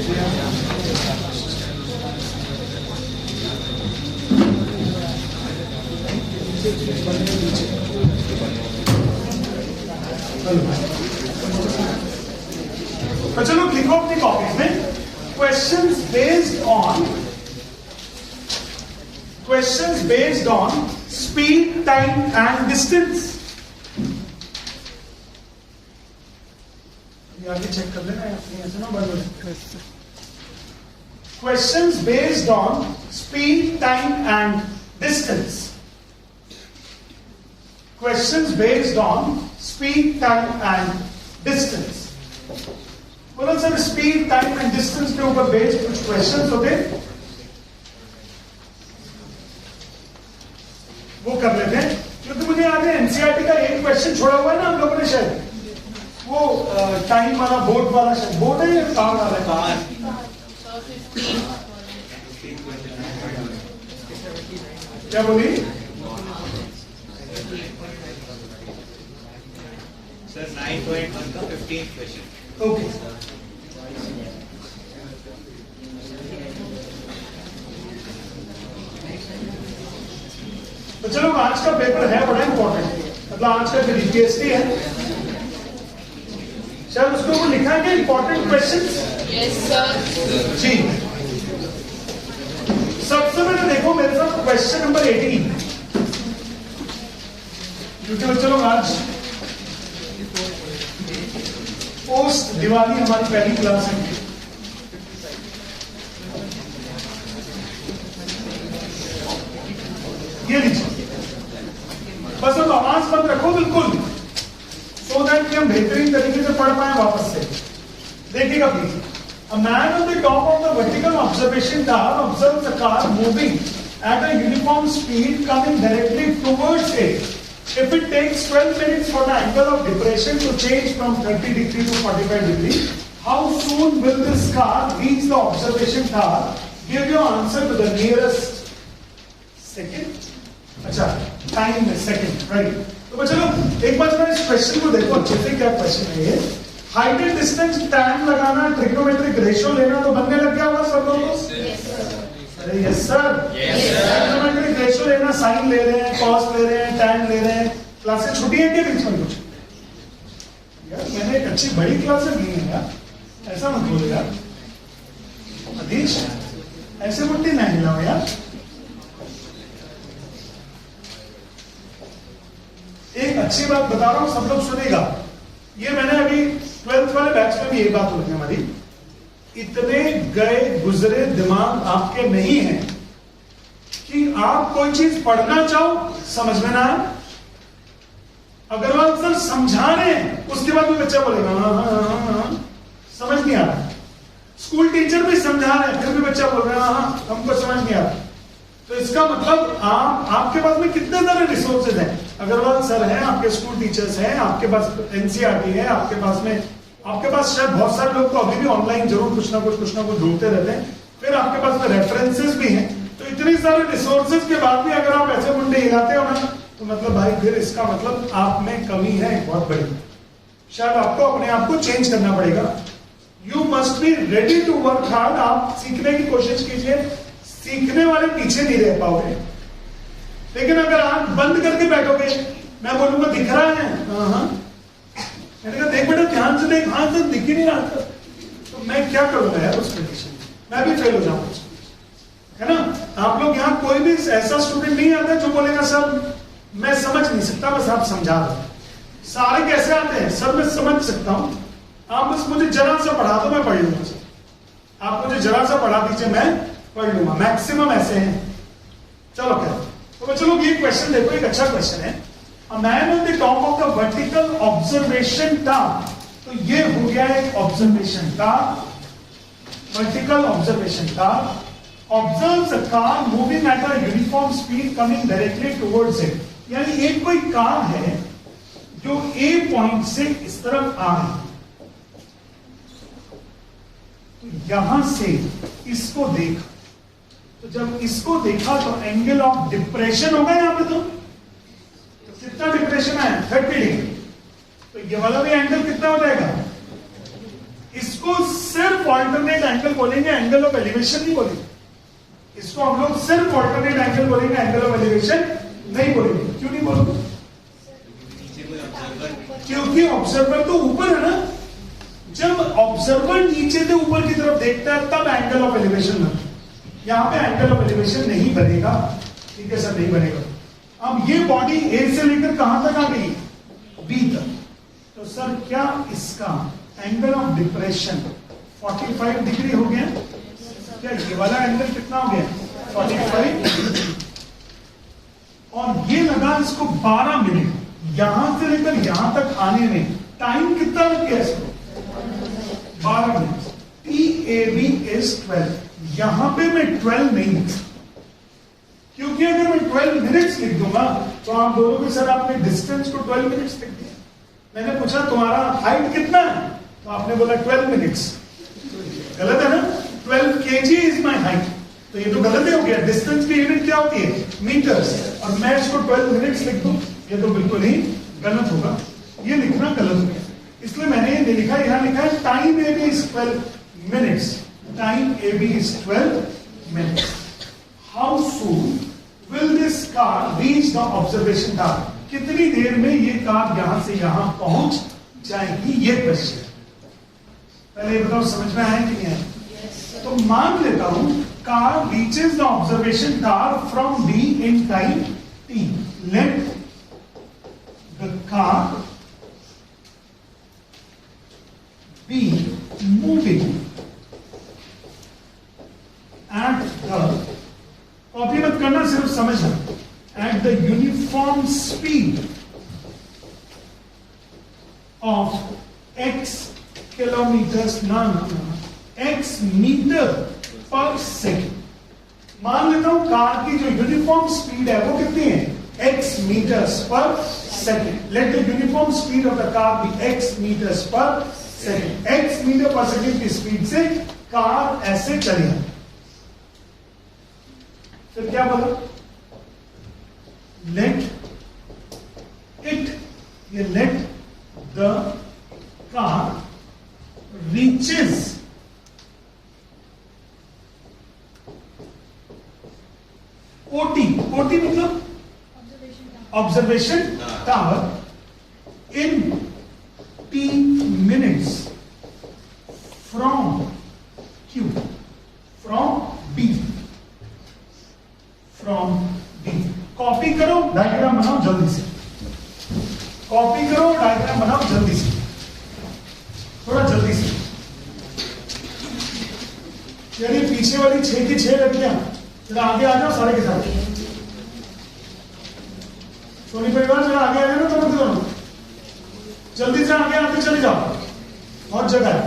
तो चलो लिखो अपनी कॉपीज में questions based on speed, time and distance. आगे चेक कर लेना ऐसे ना बदल। Questions based on speed, time and distance. Questions based on speed, time and distance. बोलो sir, speed, time and distance के ऊपर बेस्ड कुछ क्वेश्चंस होते वो कर लेते हैं, क्योंकि मुझे याद है एनसीईआरटी का एक क्वेश्चन छोड़ा हुआ है ना हम लोगों ने शायद, वो टाइम वाला, बोर्ड वाला, शायद बोर्ड है या कार वाला? कार। क्या बोली सर? 9.1 का 15th क्वेश्चन। ओके, तो चलो आज का पेपर है बड़ा इंपॉर्टेंट, मतलब आज का जो जीपीएससी है शायद उसके ऊपर लिखा है कि इंपॉर्टेंट क्वेश्चंस। यस सर जी। सबसे पहले देखो मेरे साथ क्वेश्चन नंबर 18, क्योंकि बच्चे लोग आज पोस्ट दिवाली हमारी पहली क्लास है। ये लीजिए, बस अब आवाज बंद रखो बिल्कुल, सो दैट कि हम बेहतरीन तरीके से पढ़ पाए वापस से। देखिएगा please. A man on the top of the vertical observation tower observes a car moving at a uniform speed coming directly towards it. If it takes 12 minutes for the angle of depression to change from 30 degree to 45 degree, how soon will this car reach the observation tower? Give your answer to the nearest second. अच्छा, time में second, right. तो चलो एक बार जरा इस question को देखो अच्छे से, क्या क्वेश्चन है ये। हाइट एंड डिस्टेंस, टाइम लगाना, ट्रिग्नोमेट्रिक रेशियो लेना, तो बनने लग गया होगा सब लोगों को? अरे यस सर। ट्रिग्नोमेट्रिक रेशियो लेना, साइन ले रहे हैं, कॉस ले रहे हैं, टैन ले रहे हैं। क्लासेस छुट्टी है क्या बीच में कुछ? यार मैंने एक अच्छी बड़ी क्लासेस ली है यार, ऐसा मत बोलो यार। अधीश ऐसे मुट्ठी नहीं हिलाओ यार। एक अच्छी बात बता रहा हूं, सब लोग सुनेगा। ये मैंने अभी 12th वाले बैच में भी ये बात होगी हमारी, इतने गए गुजरे दिमाग आपके नहीं है कि आप कोई चीज पढ़ना चाहो समझ में ना आए। अग्रवाल सर समझा रहे हैं, उसके बाद भी बच्चा बोलेगा हाँ, समझ नहीं आ रहा। स्कूल टीचर भी समझा रहे हैं, फिर भी बच्चा बोल रहा है हाँ हमको समझ नहीं आ रहा। तो इसका मतलब आपके पास में कितने सारे रिसोर्सेज हैं। अग्रवाल सर हैं, आपके स्कूल टीचर्स हैं, आपके पास एनसीईआरटी है, आपके पास शायद बहुत सारे लोग तो अभी भी ऑनलाइन जरूर कुछ ना कुछ ढूंढते रहते हैं। फिर आपके पास में रेफरेंसेस भी हैं। तो इतने सारे रिसोर्सेज के बाद भी अगर आप ऐसे मुंडे हिलाते हो ना, तो मतलब भाई फिर इसका मतलब आप में कमी है बहुत बड़ी। शायद आपको अपने आप को चेंज करना पड़ेगा। You must be ready to work hard. आप सीखने की कोशिश कीजिए, सीखने वाले पीछे नहीं रह पाओगे। लेकिन अगर आप बंद करके बैठोगे, मैं बोलूंगा दिख रहा है, मैंने कहा देख बेटा ध्यान से देख, हाँ सर दिख ही नहीं रहा, तो मैं क्या करूंगा यार उस कंडीशन में, मैं भी फेल हो जाऊंगा, है ना। आप लोग यहाँ कोई भी ऐसा स्टूडेंट नहीं आता जो बोलेगा सर मैं समझ नहीं सकता, बस आप समझा दो। सारे कैसे आते हैं, सर मैं समझ सकता हूं, आप बस मुझे जरा सा पढ़ा दो, मैं पढ़ लूंगा सर। आप मुझे जरा सा पढ़ा दीजिए, मैं पढ़ लूंगा। मैक्सिमम ऐसे हैं। चलो क्या, तो चलो ये क्वेश्चन देखो, एक अच्छा क्वेश्चन है। A man on the top of the vertical observation tower, तो ये हो गया एक observation tower, vertical observation tower, observes a car moving at a uniform speed coming directly towards it। यानी एक कोई कार है जो A पॉइंट से इस तरफ आ रही है, तो यहां से इसको देखा, तो जब इसको देखा तो एंगल ऑफ डिप्रेशन होगा यहां पे। तो कितना डिप्रेशन है, 30 डिग्री। तो ये वाला भी एंगल कितना हो जाएगा, इसको सिर्फ ऑल्टरनेट एंगल बोलेंगे, एंगल ऑफ एलिवेशन नहीं बोलेंगे। इसको हम लोग सिर्फ ऑल्टरनेट एंगल बोलेंगे, एंगल ऑफ एलिवेशन नहीं बोलेंगे। क्यों नहीं बोलोगे? क्योंकि ऑब्जर्वर तो ऊपर है ना। जब ऑब्जर्वर नीचे से ऊपर की तरफ देखता है तब एंगल ऑफ एलिवेशन बनता है। यहां पे एंगल ऑफ एलिवेशन नहीं बनेगा। ठीक है सर, नहीं बनेगा। अब ये बॉडी ए से लेकर कहां तक आ गई? बी तक। तो सर क्या इसका एंगल ऑफ डिप्रेशन 45 डिग्री हो गया? क्या ये वाला एंगल कितना हो गया? 45। और ये लगा इसको 12 मिनट। यहां से लेकर यहां तक आने में टाइम कितना लग गया इसको? 12 मिनट। TAB is 12। यहां पे मैं 12 नहीं लिख सकता, क्योंकि अगर मैं 12 मिनट्स लिख दूंगा तो आप बोलोगे सर आपने डिस्टेंस को 12 मिनट्स लिख दिया। मैंने पूछा तुम्हारा हाइट कितना है, तो आपने बोला 12 मिनट्स। गलत है ना? 12 kg इज माई हाइट। तो ये तो गलत ही हो गया। डिस्टेंस की यूनिट क्या होती है? मीटर्स। और मैं इसको 12 मिनट्स लिख दूं, ये तो बिल्कुल ही गलत होगा। ये लिखना गलत हो गया, इसलिए मैंने ये लिखा, यहां लिखा है time AB is 12 minutes। Time AB is 12 minutes। How soon will this car reach the observation tower? कितनी देर में ये कार यहां से यहां पहुंच जाएगी? ये क्वेश्चन। पहले ये बताओ समझ में आया कि नहीं आया? तो मान लेता हूं car reaches the observation tower from B in time T। Let the car be moving at the, copy मत करना, सिर्फ समझना, at the uniform speed of x kilometers, x meter per second। मान लेता हूं कार की जो यूनिफॉर्म स्पीड है वो कितनी है? x meters per second। Let the uniform speed of the car be x meters per second। x metre per second की स्पीड से कार ऐसे चली। फिर क्या बोला? Let it, ये let the car reaches OT। OT मतलब observation tower in T minutes from Q, from B, from B। Copy करो, डायग्राम बनाओ जल्दी से। कॉपी करो, डायग्राम बनाओ जल्दी से, थोड़ा जल्दी से। यानी पीछे वाली 6 की 6 लड़कियां जरा आगे आ जाओ सारे के साथ। सोनी परिवार जरा आगे आ जाओ ना, दोनों जल्दी से आगे आके चले जाओ, बहुत जगह है।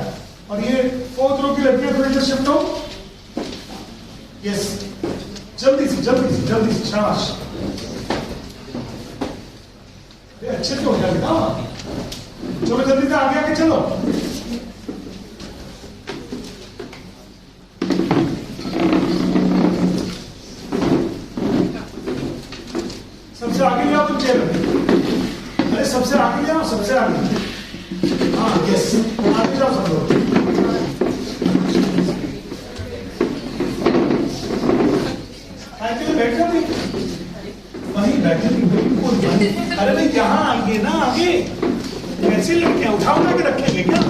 और ये 4th रो की लड़कियां थोड़ी सी शिफ्ट हो। यस, जल्दी से जल्दी से जल्दी से, शाबाश। अच्छे से हो जाएगा। चलो जल्दी से आगे आके चलो। सबसे आगे ले आओ तुम चेयर। अरे सबसे आगे ले आओ, सबसे आगे। हाँ यस, आगे जाओ सब लोग। बैठ जाओ, वहीं बैठे बिल्कुल। अरे भाई यहाँ आइए ना, आगे कैसी लड़कियां उठा उठा के रखेंगे क्या?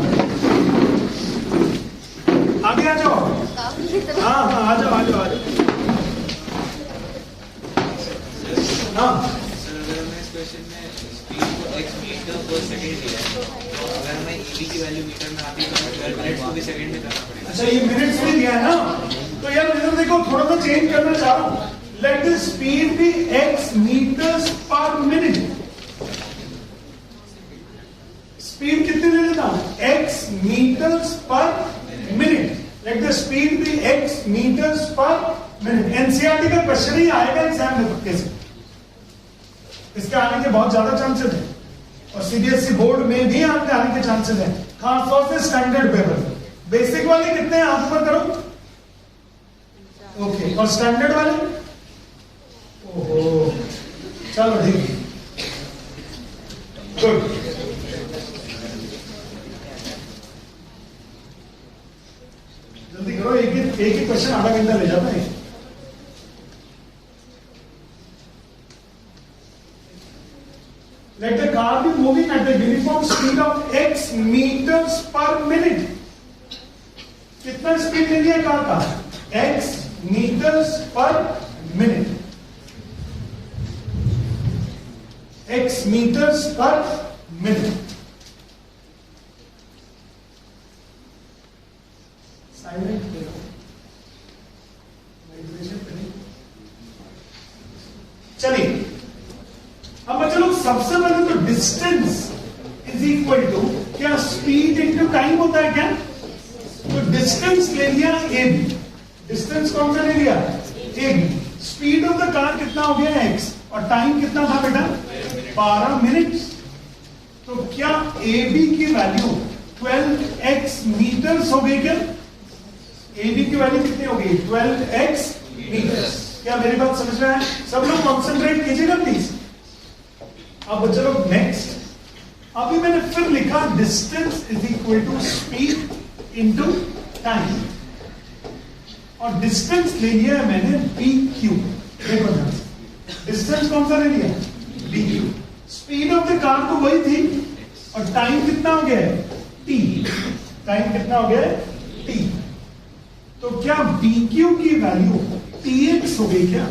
आगे आ जाओ। हाँ हाँ आ जाओ आ जाओ आ जाओ। हाँ सर, अगर हमें इस क्वेश्चन में स्पीड को x मीटर पर सेकंड दिया है, तो अगर हमें EV की वैल्यू मीटर में आती है तो हमें 12 मिनट्स को भी सेकंड में करना पड़ेगा। अच्छा, ये मिनट्स में दिया है ना, तो यार इधर देखो, थोड़ा सा चेंज करना चाह रहा हूं। Let the speed be x meters per minute। Speed कितनी ले लेता हूं? x meters per minute। Let the speed be x meters per minute। NCERT का क्वेश्चन ही आएगा एग्जाम में पक्के से, इसके आने के बहुत ज्यादा चांसेस है। और CBSE बोर्ड में भी आपके आने के चांसेस है, खासतौर से स्टैंडर्ड पेपर। बेसिक वाले कितने हैं हाथ पर करो? ओके, और स्टैंडर्ड वाले? ओहो, चलो ठीक है, गुड। एक ही क्वेश्चन आधा घंटा ले जाता है। Let the car be moving at the uniform speed of x meters per minute. कितना स्पीड ले लिया कार का? x meters per minute. x meters per minute. Silent. चलिए अब बच्चे लोग सबसे पहले तो डिस्टेंस इज इक्वल टू क्या स्पीड इनटू टाइम होता है क्या? तो डिस्टेंस ले लिया ए बी। डिस्टेंस कौन सा ले लिया? A B. Speed of the car कितना हो गया x और टाइम कितना था बेटा? 12 मिनट। तो क्या ए बी की वैल्यू 12x मीटर्स हो गई क्या? ए बी की वैल्यू कितनी हो गई? 12x metres. क्या मेरी बात समझ रहे हैं? सब लोग कॉन्सेंट्रेट कीजिएगा प्लीज। अब चलो नेक्स्ट, अभी मैंने फिर लिखा distance is equal to speed into time, और डिस्टेंस ले लिया है मैंने बी क्यू। देखो ध्यान से, डिस्टेंस कौन सा ले लिया? B Q. Speed of the car तो वही थी, और टाइम कितना हो गया है? टी। टाइम कितना हो गया है? टी। तो क्या बी क्यू की वैल्यू टी एक्स हो गई क्या?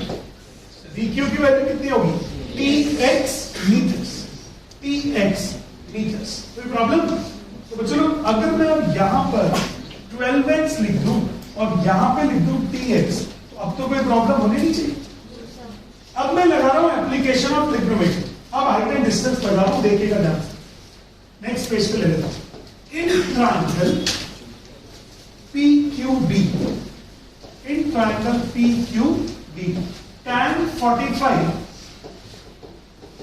बी क्यू की वैल्यू कितनी होगी? T X metres. T X metres. कोई प्रॉब्लम? तो चलो अगर मैं अब यहां पर 12x लिख दूं और यहां पे लिख दूं tx, तो अब तो कोई प्रॉब्लम होनी नहीं चाहिए। अब मैं लगा रहा हूं एप्लीकेशन ऑफ ट्रिग्नोमेट्री। अब हाइट एंड डिस्टेंस लगा रहा हूं, देखिएगा ध्यान से। नेक्स्ट पेज पे ले लेता हूं। In triangle PQD, in triangle PQD tan 45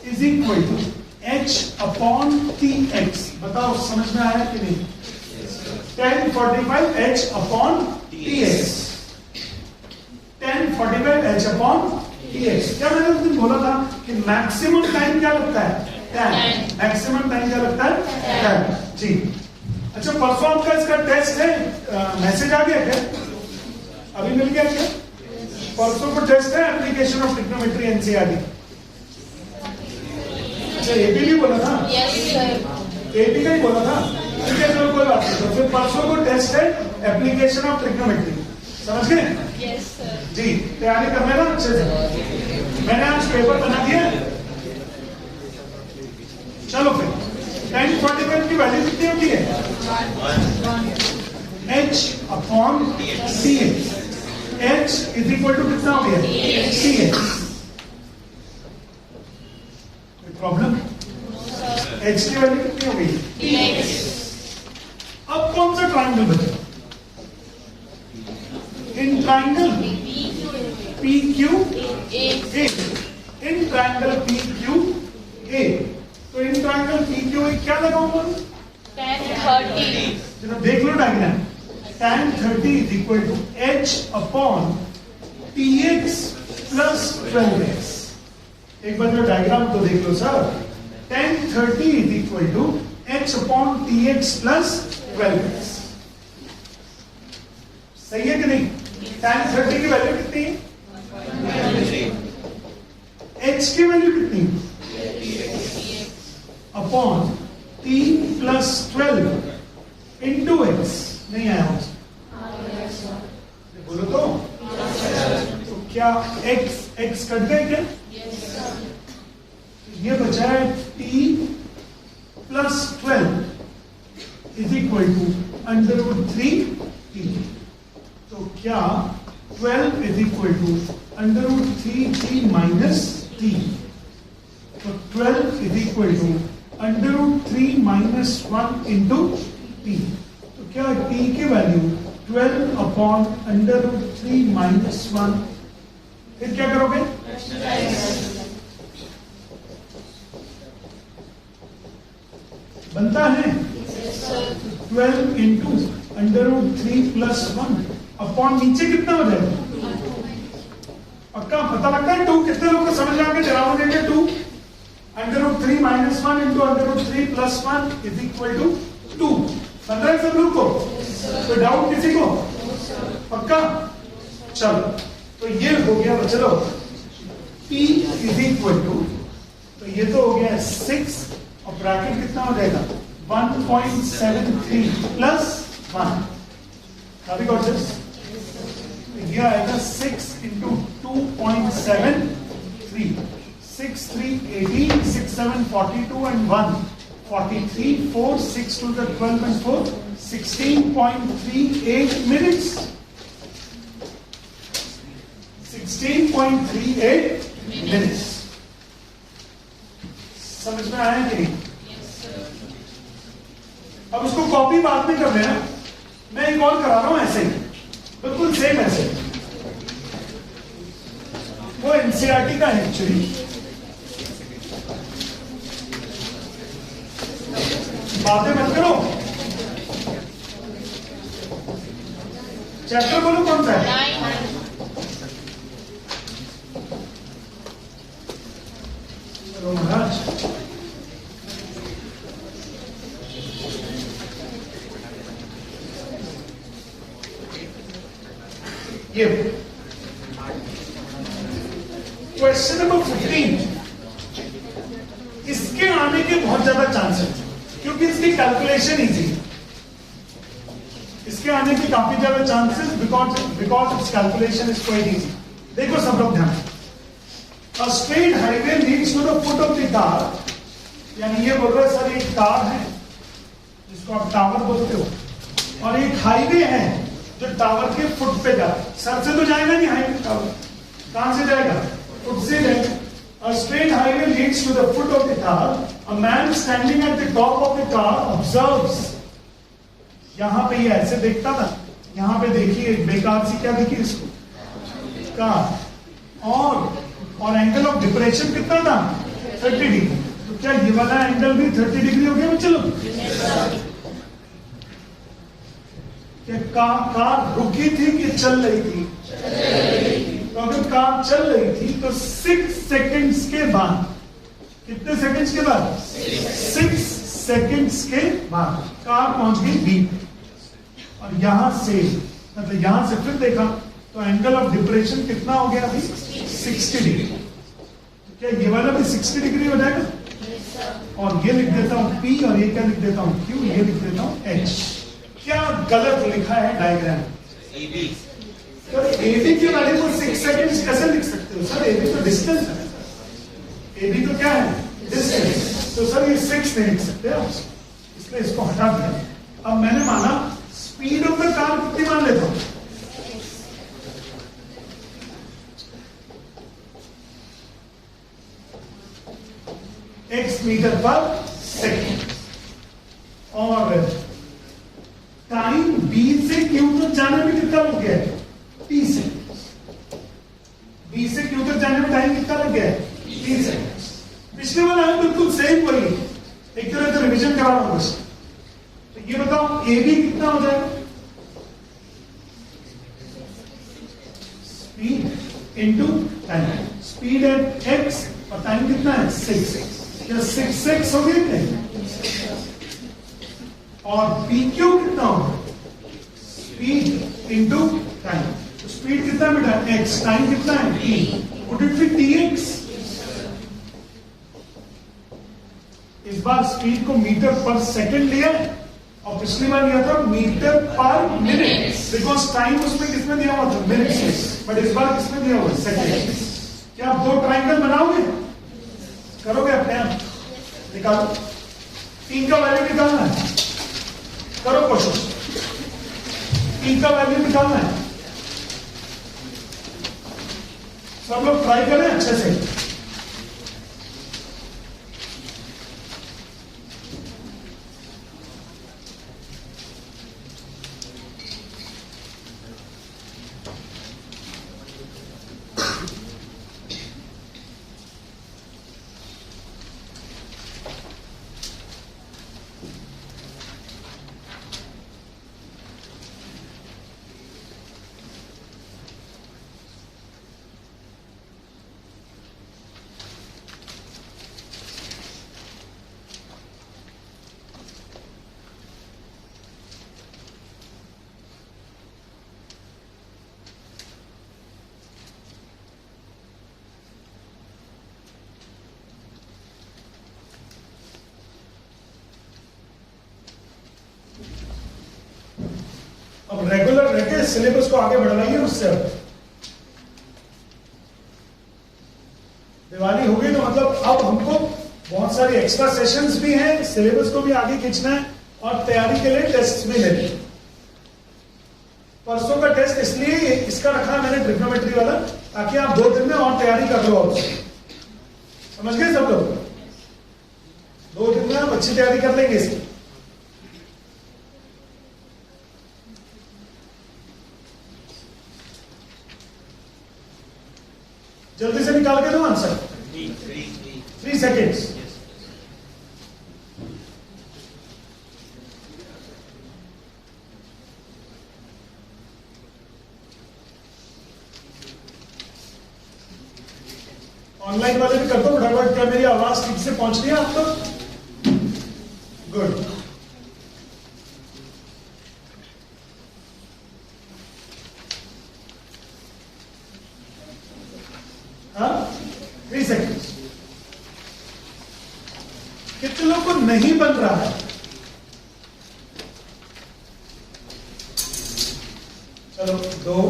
is equal to h upon tx। बताओ समझ में आया कि नहीं? tan 45 h upon tx। tan 45 h upon tx। क्या मैंने उस दिन बोला था कि मैक्सिमम टाइम क्या लगता है? tan। मैक्सिमम टाइम क्या लगता है? tan। जी। अच्छा, परसों आपका इसका टेस्ट है, मैसेज आ गया क्या? अभी मिल गया क्या? परसों को टेस्ट है एप्लीकेशन ऑफ ट्रिग्नोमेट्री एनसीईआरटी। अच्छा, एपी भी बोला था? Yes sir. एपी का ही बोला था? ठीक है, चलो कोई बात नहीं। तो फिर परसों को टेस्ट है एप्लीकेशन ऑफ ट्रिग्नोमेट्री। समझ गए? Yes sir. जी, तैयारी कर लेना अच्छे से। मैंने आज पेपर बना दिया। चलो फिर tan 45 की वैल्यू कितनी होती है? h upon tx। h is equal to कितना हो गया? tx। प्रॉब्लम? h की वैल्यू कितनी हो गई? अब कौन सा ट्राइंगल बचा? In triangle PQA। In triangle PQA। तो इन ट्राइंगल PQA क्या लगाऊंगा? tan 30। चलो देख लो diagram. tan 30 is equal to h upon tx plus 12x। एक बार जो डायग्राम तो देख लो sir. tan 30 is equal to h upon tx plus 12x। सही है कि नहीं? tan 30 की वैल्यू कितनी है? h की वैल्यू कितनी? Upon t plus 12 into x। नहीं आया मुझे, बोलो तो। तो क्या x कट गए क्या? ये बचा है t plus 12 is equal to √3t। तो क्या 12 is equal to √3t minus t। तो 12 is equal to √3 minus 1 into t। तो क्या t की वैल्यू 12 अपॉन √3 माइनस 1। फिर क्या करोगे? बनता है 12 इंटू √3 प्लस 1 अपॉन नीचे कितना हो जाएगा? पक्का पता लगता है 2? कितने लोग को समझ आ गया? जवाब देंगे 2। √3 minus 1 into √3 plus 1 is equal to 2। बन रहा है सब लोग को? कोई डाउट किसी को? पक्का? चलो, तो ये हो गया। चलो, P इज इक्वल टू, तो ये तो हो गया 6 और ब्रैकेट कितना हो जाएगा 1.73 plus 1। Have you got this? ये आएगा 6 into 2.73, 6 3 18, 6 7 42 and 1 43, 4 6 to the 12 and 4 16.38 minutes. 16.38 minutes. समझ में आया कि नहीं? अब इसको कॉपी बाद में कर लेना, मैं एक और करा रहा हूं ऐसे ही, बिल्कुल सेम ऐसे। वो एनसीईआरटी का है एक्चुअली, बातें मत करो। चैप्टर बोलो कौन सा है? 9. चलो महाराज, ये क्वेश्चन नंबर 15, इसके आने के बहुत ज्यादा चांसेस, क्योंकि इसकी कैलकुलेशन इजी है। इसके आने के काफी ज्यादा chances because it's calculation is quite easy. देखो सब लोग ध्यान, a straight highway leads to the foot of the car, यानी ये बोल रहा है सर एक कार है जिसको आप टावर बोलते हो, और एक हाईवे है जो टावर के फुट पे जा रहा है। सर से तो जाएगा नहीं हाईवे, टावर कहां से जाएगा? फुट से जाएगा। A straight highway leads to the foot of the car. A man standing at the top of the car observes. यहां पे ये ऐसे देखता था, यहां पे देखिए बेकार सी क्या देखिए इसको, कार, और एंगल ऑफ डिप्रेशन कितना था 30 डिग्री। तो क्या ये वाला एंगल भी 30 डिग्री हो गया? चलो, क्या कार रुकी थी कि चल रही थी? तो अगर कार चल रही थी तो 6 सेकंड्स के बाद, कितने सेकंड्स के बाद? 6 सेकंड्स के बाद कार पहुंच गई बी, और यहां से मतलब यहां से फिर देखा तो एंगल ऑफ डिप्रेशन कितना हो गया अभी? 60 डिग्री। तो क्या ये वाला भी 60 डिग्री हो जाएगा? और ये लिख देता हूं P, और ये क्या लिख देता हूं Q, ये लिख देता हूं H। क्या गलत लिखा है डायग्राम? AB। तो AB की वैल्यू को 6 सेकंड्स कैसे लिख सकते हो सर? AB तो डिस्टेंस है, AB तो क्या है? डिस्टेंस। तो सर ये 6 नहीं लिख सकते आप, इसलिए इसको हटा दिया। अब मैंने माना स्पीड ऑफ द कार कितनी मान लेता हूं? x मीटर पर सेकेंड, और टाइम B से Q तक जाने में कितना लग गया है? T से B से Q तक जाने में टाइम कितना लग गया है? T से। पिछले वाला है बिल्कुल सेम वही, एक तरह से रिवीजन करा रहा हूं बस। तो ये बताओ AB कितना हो जाएगा? Speed into time, speed at x और टाइम कितना है? 6। क्या 6x हो गया नहीं? और PQ कितना होगा? स्पीड इनटू टाइम, तो स्पीड कितना बेटा? x, टाइम कितना है? t। Would it be tx? इस बार स्पीड को मीटर पर सेकंड लिया और पिछली बार लिया था मीटर पर मिनट, बिकॉज टाइम उसमें किसमें दिया हुआ था? मिनट्स में, बट इस बार किसमें दिया हुआ? सेकंड। क्या आप 2 ट्रायंगल बनाओगे? करोगे अपने आप? निकालो, 3 का वैल्यू निकालना है, करो कोशिश। 3 का वैल्यू निकालना है, सब लोग ट्राई करें अच्छे से। सिलेबस को आगे बढ़वाइए उससे। दिवाली हो गई तो मतलब अब हमको बहुत सारी एक्स्ट्रा सेशंस भी हैं, सिलेबस को भी आगे खींचना है और तैयारी के लिए टेस्ट भी लेने हैं। परसों का टेस्ट इसलिए इसका रखा है मैंने ट्रिग्नोमेट्री वाला, ताकि आप 2 दिन में और तैयारी कर लो। और समझ गए सब लोग? 2 दिन में आप अच्छी तैयारी कर लेंगे इसकी। जल्दी से निकाल के दो आंसर। 3 सेकेंड्स। ऑनलाइन वाले भी कर दो फटाफट। क्या मेरी आवाज ठीक से पहुंच रही है आप तक? गुड। हाँ, 3 सेकेंड। कितने लोगों को नहीं बन रहा है? चलो 2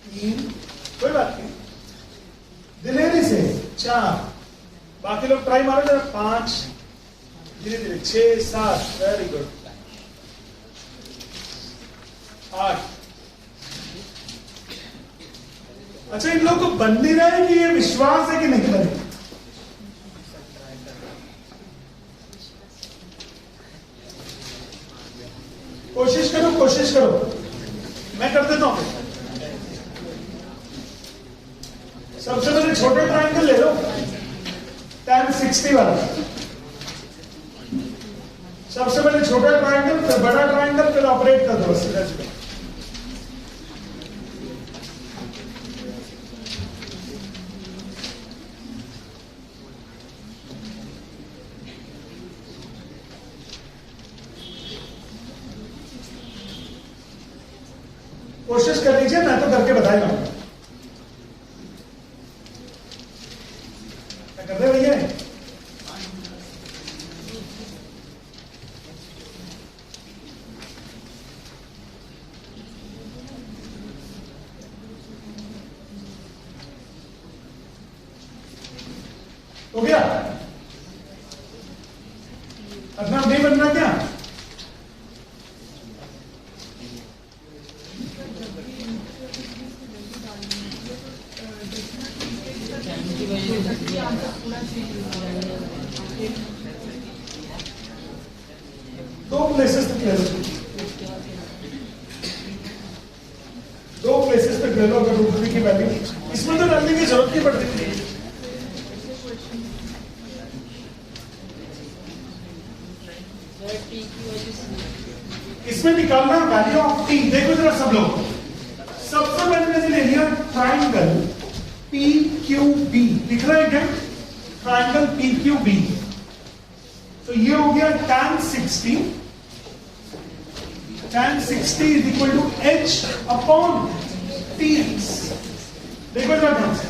3, कोई बात नहीं, दिलेरी से 4, बाकी लोग ट्राई मारो जरा। 5, धीरे धीरे 6 7, वेरी गुड। 8। अच्छा, इन लोगों को बन नहीं रहा है कि ये विश्वास है कि नहीं बने? कोशिश करो, कोशिश करो। मैं कर देता हूं। सबसे पहले छोटा ट्रायंगल ले लो, tan 60 वाला। सबसे पहले छोटा ट्रायंगल, फिर बड़ा ट्रायंगल, फिर ऑपरेट कर दो सीधा सीधा। कोशिश कर लीजिए, मैं तो करके बताएगा। क्या कर रहे भैया? हो गया? अपना नहीं बनना क्या? दो प्लेसेस तक ले लो, 2 प्लेसेस तक ले लो। अगर रूट 3 की वैल्यू इसमें तो डालने की जरूरत नहीं पड़ती। इसमें निकालना वैल्यू ऑफ टी। देखो जरा सब लोग, सबसे पहले मैंने ले लिया ट्राइंगल PQB। लिख रहा है क्या? Triangle PQB। तो ये हो गया tan 60। tan 60 is equal to h upon tx। देखो जरा ध्यान से,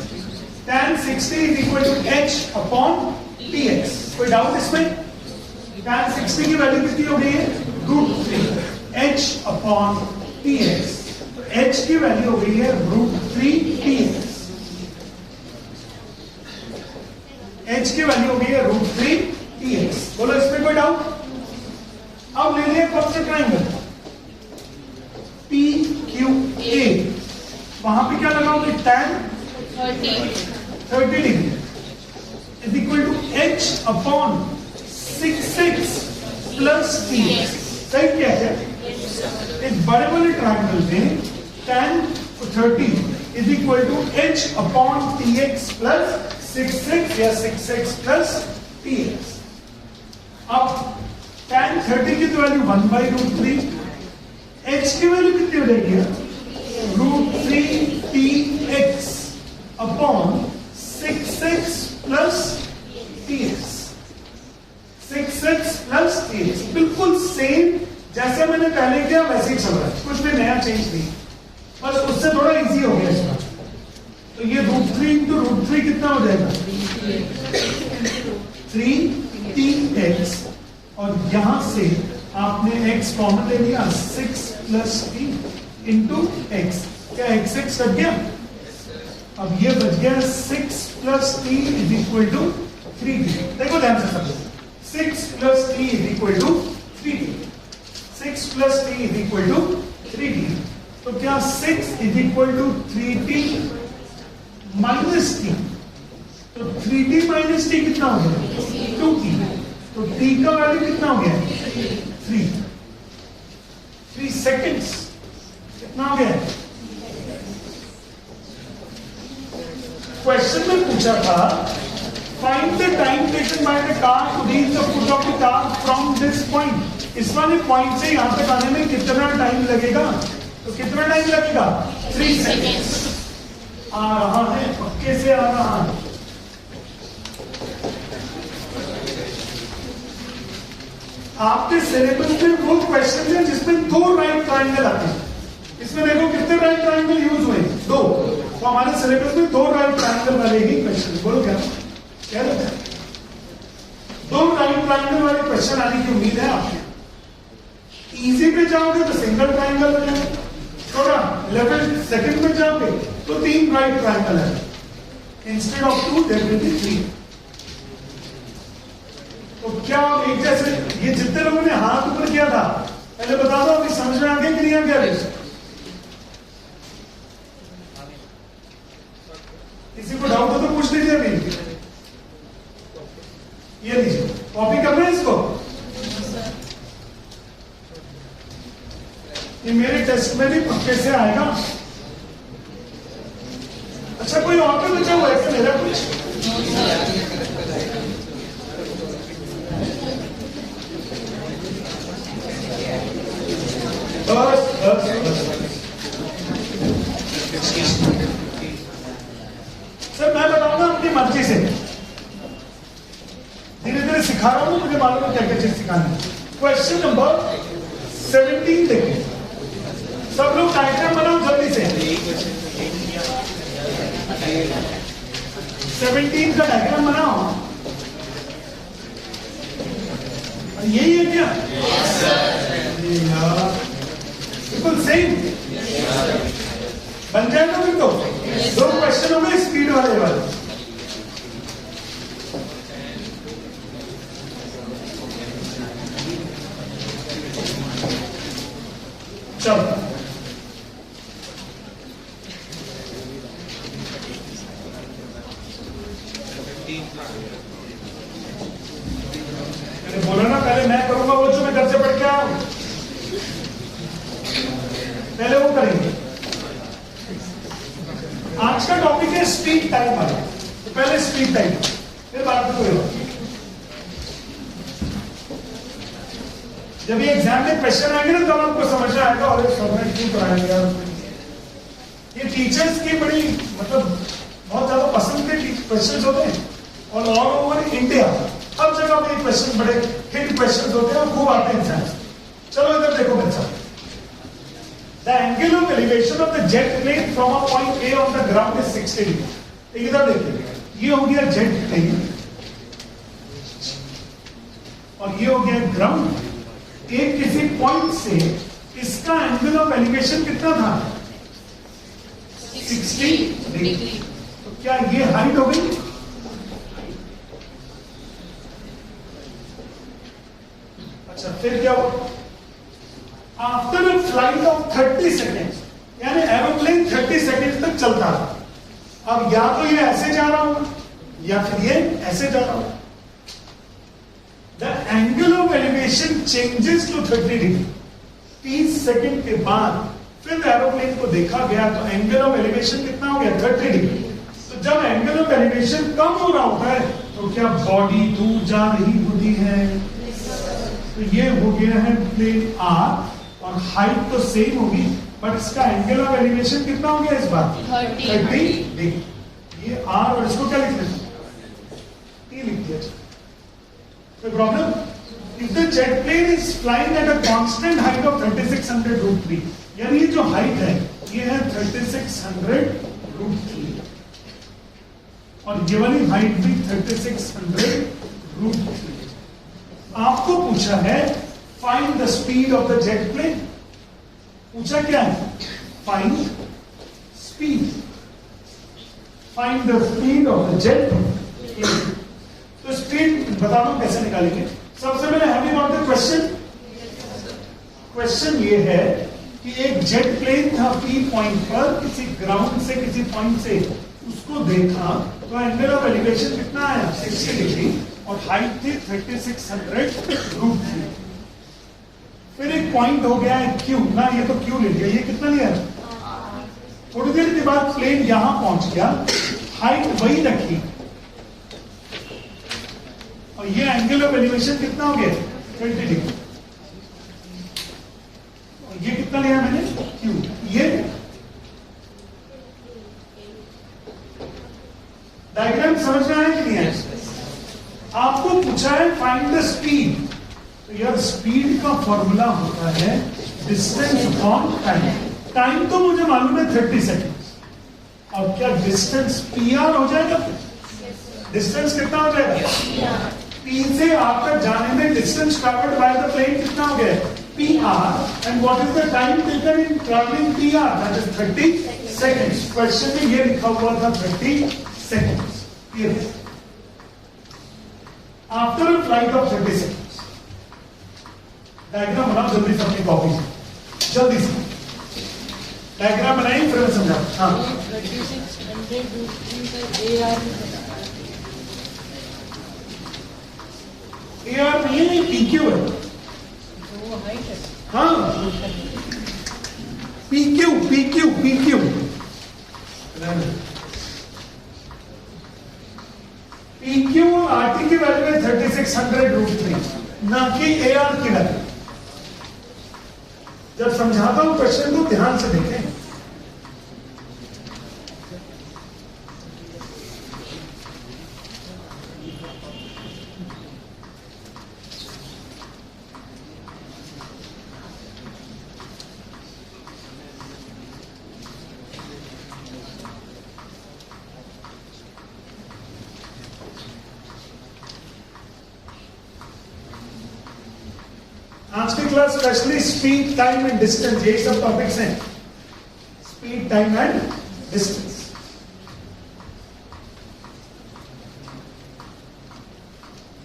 tan 60 is equal to h upon tx। कोई डाउट इसमें? tan 60 की वैल्यू कितनी हो गई है? √3 h अपॉन tx। तो h की वैल्यू हो गई है √3 tx। h की वैल्यू हो गई है √3 tx। बोलो इसमें कोई डाउट? अब ले लिया कौन सा ट्राइंगल? PQA। वहां पे क्या लगाओगे? tan 30 degree is equal to h upon 6x plus tx। सही क्या है? इस बड़े वाले ट्राइंगल में tan 30 is equal to h upon tx plus 6x या 6x प्लस tx। अब tan 30 की तो वैल्यू 1/√3, h की वैल्यू कितनी हो जाएगी? √3 tx upon 6x plus tx। 6x plus tx बिल्कुल सेम जैसे मैंने पहले किया वैसे ही चल रहा है, कुछ भी नया चेंज नहीं, बस उससे थोड़ा इजी हो गया इसका। तो ये √3 इंटू √3 कितना हो जाएगा? 3 tx। और यहां से आपने x कॉमन ले लिया 6 प्लस t इंटू एक्स, क्या x x कट गया? अब ये बच गया 6 plus t is equal to 3t। देखो ध्यान से सब लोग, 6 plus t is equal to 3t, 6 plus t is equal to 3t। तो क्या 6 is equal to 3t minus t, तो 3t माइनस t कितना हो गया? 2t। तो t का वैल्यू कितना हो गया? 3 सेकेंड्स कितना हो गया? क्वेश्चन में पूछा था find the time taken by the car to reach the foot of the car from this point. इस वाले पॉइंट से यहां तक आने में कितना टाइम लगेगा? तो कितना टाइम लगेगा? 3 सेकेंड्स। आ रहा है, पक्के से आ रहा है। आपके सिलेबस में वो क्वेश्चन है जिसमें 2 राइट ट्राइंगल आते हैं। इसमें देखो कितने राइट ट्राइंगल यूज हुए? 2। तो हमारे सिलेबस में 2 राइट ट्राइंगल वाले ही क्वेश्चन, बोलो क्या क्या लगता है? 2 राइट ट्राइंगल वाले क्वेश्चन आने की उम्मीद है आपको। इजी पे जाओगे तो सिंगल ट्राइंगल बनेगा, थोड़ा लेवल सेकंड में जाओगे तो 3 राइट ट्राइंगल है, instead of 2 there will be 3। तो क्या एक जैसे ये जितने लोगों ने हाथ ऊपर किया था पहले बता दो, अभी समझ में आ गया कि नहीं आ गया? किसी को डाउट हो तो पूछ लीजिए अभी। ये लीजिए, कॉपी कर रहे हैं इसको। ये मेरे टेस्ट में भी पक्के से आएगा। अच्छा, कोई और भी बचा हुआ है क्या मेरा कुछ? सर मैं बताऊंगा अपनी मर्जी से, धीरे धीरे सिखा रहा हूं, मुझे मालूम है क्या क्या चीज सिखानी। क्वेश्चन नंबर 17 देखिए, सब लोग डायग्राम बनाओ जल्दी से। 17 का डायग्राम बनाओ। यही है क्या? बिल्कुल सेम बन जाएगा। फिर तो 2 क्वेश्चन हो गए स्पीड वाले। चलो मैंने बोला ना पहले मैं करूंगा वो जो मैं घर से पढ़ के आया हूं, पहले वो करेंगे। आज का टॉपिक है स्पीड टाइम वाला, तो पहले स्पीड टाइम, फिर बात में कोई और। जब ये एग्जाम में क्वेश्चन आएंगे ना तब आपको समझ में आएगा और फॉर्मेट क्यों कराया गया। ये टीचर्स की बड़ी मतलब बहुत ज्यादा पसंद के क्वेश्चन होते हैं और ऑल ओवर इंडिया हर जगह पे क्वेश्चन बड़े हिट क्वेश्चन होते हैं और खूब आते हैं एग्जाम। चलो इधर देखो बच्चा, the angle of elevation of the jet plane from a point A on the ground is 60 degree. इधर देखिए, ये हो गया जेट प्लेन और ये हो गया ग्राउंड। एक किसी पॉइंट से इसका एंगल ऑफ एलिवेशन कितना था? 60 डिग्री। तो क्या ये हाइट हो गई? अच्छा, फिर क्या हुआ? After a flight of 30 seconds, यानी एरोप्लेन 30 सेकेंड तक चलता था। अब या तो ये ऐसे जा रहा होगा या फिर ये ऐसे जा रहा होगा। The angle of elevation changes to 30 degree. 30 second के बाद फिर एरोप्लेन को देखा गया तो एंगल ऑफ एलिवेशन कितना हो गया? 30 डिग्री। तो जब एंगल ऑफ एलिवेशन कम हो रहा होता है तो क्या बॉडी दूर जा रही होती है? तो ये हो गया है प्लेन आर और हाइट तो सेम होगी बट इसका एंगल ऑफ एलिवेशन कितना हो गया इस बार? 30 डिग्री। ये आर और इसको क्या लिख देते? टी लिख दिया। कोई problem? If the jet plane is flying at a constant height of 3600√3, यानी ये जो हाइट है ये है 3600√3 और ये वाली हाइट भी 3600√3। आपको पूछा है find the speed of the jet plane. पूछा क्या है? Find speed, find the speed of the jet plane. तो स्पीड बता दो कैसे निकालेंगे। सबसे पहले have you got the question? Question ये है कि एक जेट प्लेन था पी पॉइंट पर, किसी ग्राउंड से किसी पॉइंट से उसको देखा तो एंगल ऑफ एलिवेशन कितना आया? 60 डिग्री और हाइट थी 3600√3। फिर एक पॉइंट हो गया है क्यू ना, ये तो क्यू ले लिया, ये कितना लिया? थोड़ी देर के बाद प्लेन यहां पहुंच गया, हाइट वही रखी और ये एंगल ऑफ एलिवेशन कितना हो गया? 20 डिग्री। ये कितना लिया मैंने? क्यू। ये डायग्राम समझ में आया कि नहीं आया? आपको पूछा है फाइंड द स्पीड, तो यार स्पीड का फॉर्मूला होता है डिस्टेंस अपॉन टाइम। टाइम तो मुझे मालूम है 30 सेकेंड, और क्या डिस्टेंस पीआर हो जाएगा? डिस्टेंस कितना हो जाएगा? पी से आप तक जाने में distance travelled by the plane कितना हो गया? PR, and what is the time taken in traveling PR? That is 30 seconds. Question में ये लिखा हुआ था 30 seconds. Yes. After a flight of 30 seconds. Diagram बनाओ जल्दी से अपनी कॉपी से, जल्दी से डायग्राम बनाइए फिर मैं समझाऊं। हाँ, 3600 AR नहीं है, PQ है। हाँ, PQ और RT की वैल्यू है 3600√3, ना कि AR की वैल्यू। जब समझाता हूं क्वेश्चन को ध्यान से देखें। आज की class specially speed, time and distance, यही सब टॉपिक्स हैं। Speed, time and distance.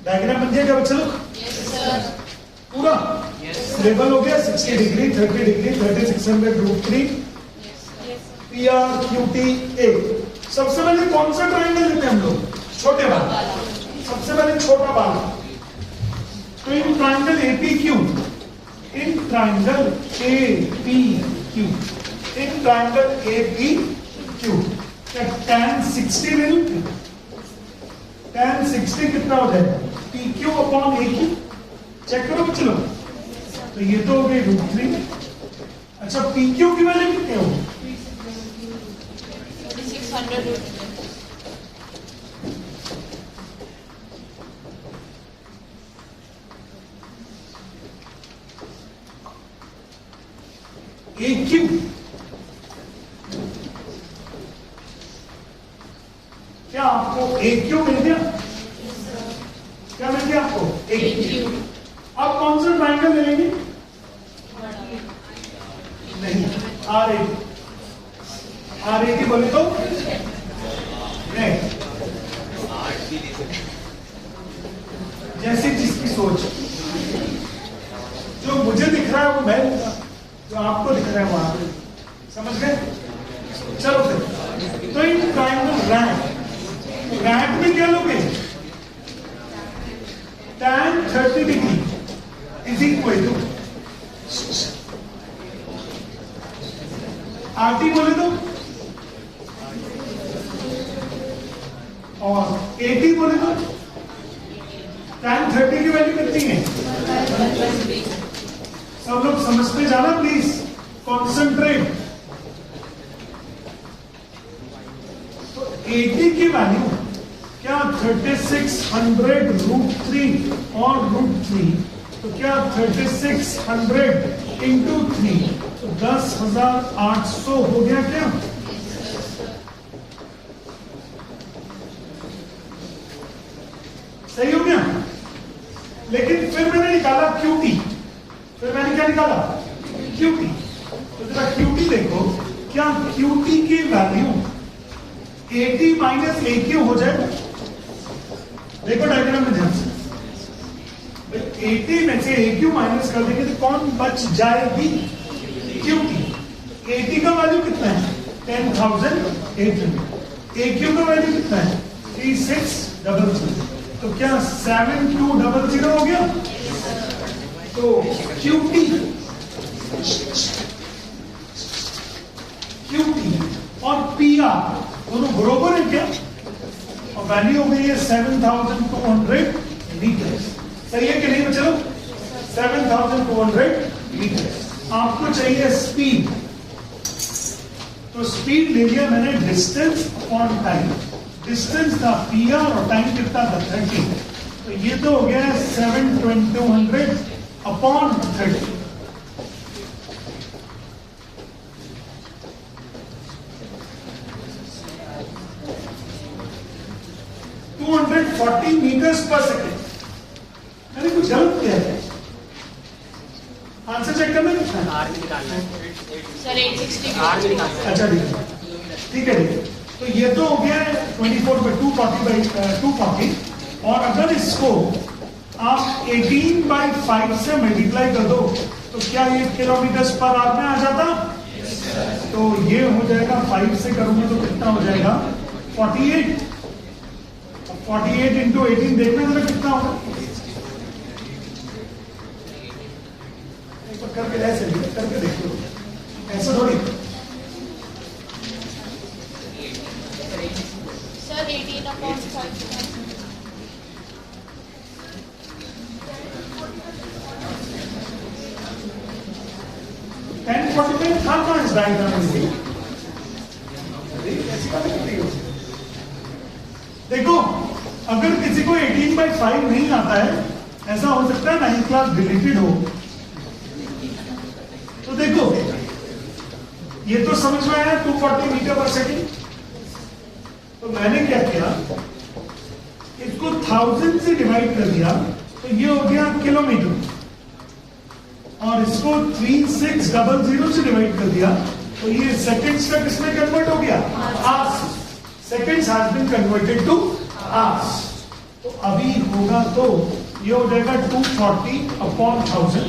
Diagram बन गया क्या बच्चे लोग? पूरा लेवल हो गया 60 degree, 30 degree, 3600√3, PR, QT, A। सबसे पहले कौन सा ट्राइंगल लेते हैं हम लोग? छोटे वाला। सबसे पहले छोटा वाला। तो in triangle APQ, in triangle APQ, in triangle APQ tan 60 ले लूं? tan 60 कितना हो जाएगा? PQ upon AQ। चेक करो चलो, तो ये तो हो गई √3। अच्छा, PQ की वैल्यू कितनी होगी? 3600 AQ क्या आपको AQ मिल गया? क्या मिल गया आपको? AQ। अब कौन सा ट्राइंगल ले लेंगे? नहीं, RAT बोले तो नहीं, जैसी जिसकी सोच। जो मुझे दिख रहा है वो मैं लूंगा, जो आपको दिख रहा है वहां पे। समझ गए? चलो फिर, तो इन ट्राइंगल रैंक में क्या लोगे? tan 30 degree is equal to RT बोले तो, और AT बोले तो। tan 30 की वैल्यू कितनी है? सब लोग समझते जाना प्लीज, कॉन्सेंट्रेट। तो 80 की वैल्यू क्या? 3600√3 और √3, तो क्या 3600 इंटू 3, तो 10,800 हो गया क्या? सही हो गया? लेकिन फिर मैंने निकाला QT, फिर मैंने क्या निकाला QT। तो जरा QT देखो, क्या QT की वैल्यू 80 माइनस AQ हो जाएगा? देखो डायग्राम में ध्यान से, 80 में से AQ माइनस कर देंगे तो कौन बच जाएगी? QT। 80 का वैल्यू कितना है? 10,800। AQ का वैल्यू कितना है? 3600। तो क्या 7200 हो गया? तो QT और PR दोनों बरोबर है क्या? और वैल्यू हो गई है 7200 मीटर। सही है कि नहीं बच्चों? 7200 मीटर। आपको चाहिए स्पीड, तो स्पीड ले लिया मैंने डिस्टेंस अपॉन टाइम। डिस्टेंस था PR और टाइम कितना था 30। तो ये तो हो गया 7200 अपॉन 30। टू 240 मीटर्स पर सेकेंड। मैंने कुछ गलत किया है? आंसर चेक करना कितना है? आर भी निकालना है सर 860 आर भी निकालना है। अच्छा ठीक है, ठीक है, ठीक है। तो ये तो हो गया 24 by 240 और अगर इसको आप 18/5 से मल्टीप्लाई कर दो तो क्या ये किलोमीटर पर आवर में आ जाता? तो ये हो जाएगा 5 से करूंगा तो कितना हो जाएगा? 48। 48 इंटू 18 देखना जरा कितना होगा। एक बार करके ऐसे करके देखो, ऐसा थोड़ी। सर 18/5 1045 था कहाँ इस डायग्राम में? ऐसी बात नहीं होती। देखो अगर किसी को 18/5 नहीं आता है, ऐसा हो सकता है 9th क्लास डिलीटेड हो, तो देखो ये तो समझ में आया 240 मीटर पर सेकेंड। तो मैंने क्या किया, इसको 1000 से डिवाइड कर दिया तो ये हो गया किलोमीटर, और इसको 3600 से डिवाइड कर दिया तो ये सेकंड्स का किसमें कन्वर्ट हो गया? Hours. Seconds has been converted to hours. तो अभी होगा तो ये हो जाएगा 240 अपॉन 1000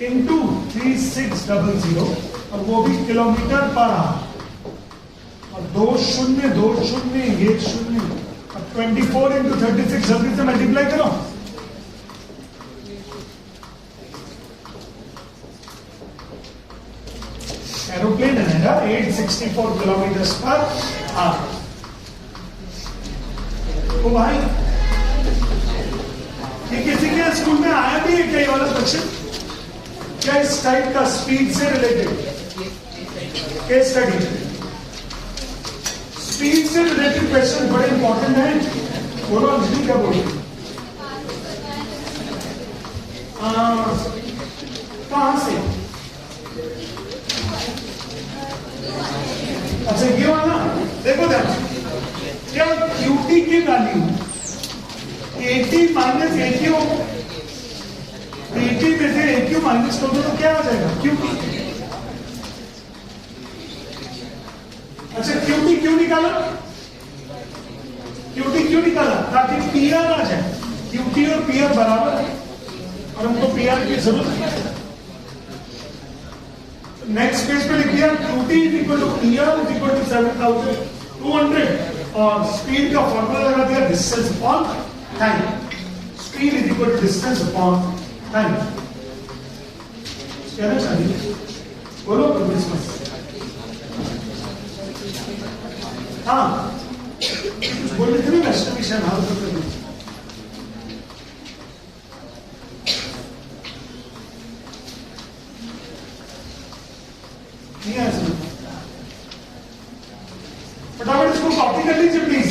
इंटू 3600 और वो भी किलोमीटर पर आवर। और 2 शून्य 2 शून्य ये शून्य, अब 24 इंटू 36 जल्दी से मल्टीप्लाई करो। एरोप्लेन है ना 864 किलोमीटर पर आवर। तो भाई ये किसी के स्कूल में आया भी है क्या ये वाला क्वेश्चन? क्या इस टाइप का स्पीड से रिलेटेड केस स्टडी? स्पीड से रिलेटेड क्वेश्चन बड़े इंपॉर्टेंट है। बोलो अंजलि क्या बोलो? कहां से? अच्छा ये वाला देखो ध्यान, क्या QT की वैल्यू 80 माइनस AQ, 80 में से AQ माइनस कर दो तो क्या आ जाएगा? QT। अच्छा QT क्यों निकाला? QT क्यों निकाला? ताकि PR आ जाए। QT और PR बराबर है और हमको PR की जरूरत है। नेक्स्ट पेज पे लिख दिया QT is equal to PR is equal to 7200 और स्पीड का फॉर्मूला लगा दिया distance upon time. Speed is equal to distance upon time. कहना चाहिए बोलो क्रिसमस। हाँ बोल रहे थे ना एस्टिमेशन हाउ तो करना। फटाफट इसको कॉपी कर लीजिए प्लीज।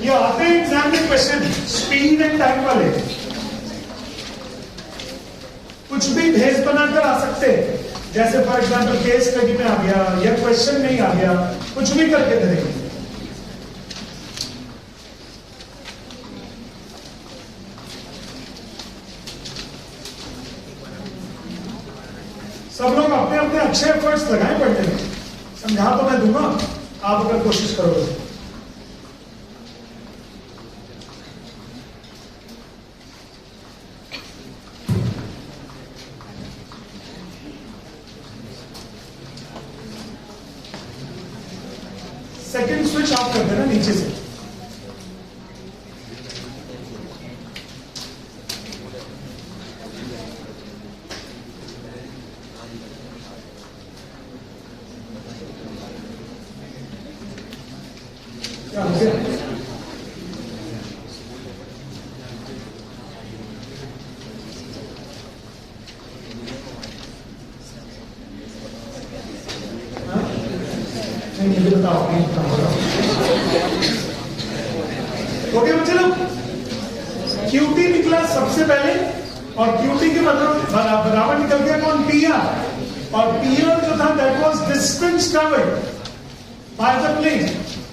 ये आते हैं एग्जाम में क्वेश्चन स्पीड एंड टाइम वाले, कुछ भी भेस बनाकर आ सकते हैं। जैसे फॉर एग्जाम्पल केस स्टडी में आ गया या क्वेश्चन नहीं आ गया, कुछ भी करके दे देंगे। सब लोग अपने अपने अच्छे एफर्ट्स लगाएं पढ़ने में, समझा तो मैं दूंगा, आप अगर कोशिश करोगे। सेकंड स्विच ऑफ कर देना नीचे से। क्या हो गया? हाँ? नहीं, मुझे बताओ, नहीं बताओ। ओके बच्चे लोग, क्यूटी निकला सबसे पहले, और क्यूटी के मतलब बराबर निकल गया कौन? पीआर। और पीआर जो था that was distance travelled by the plane.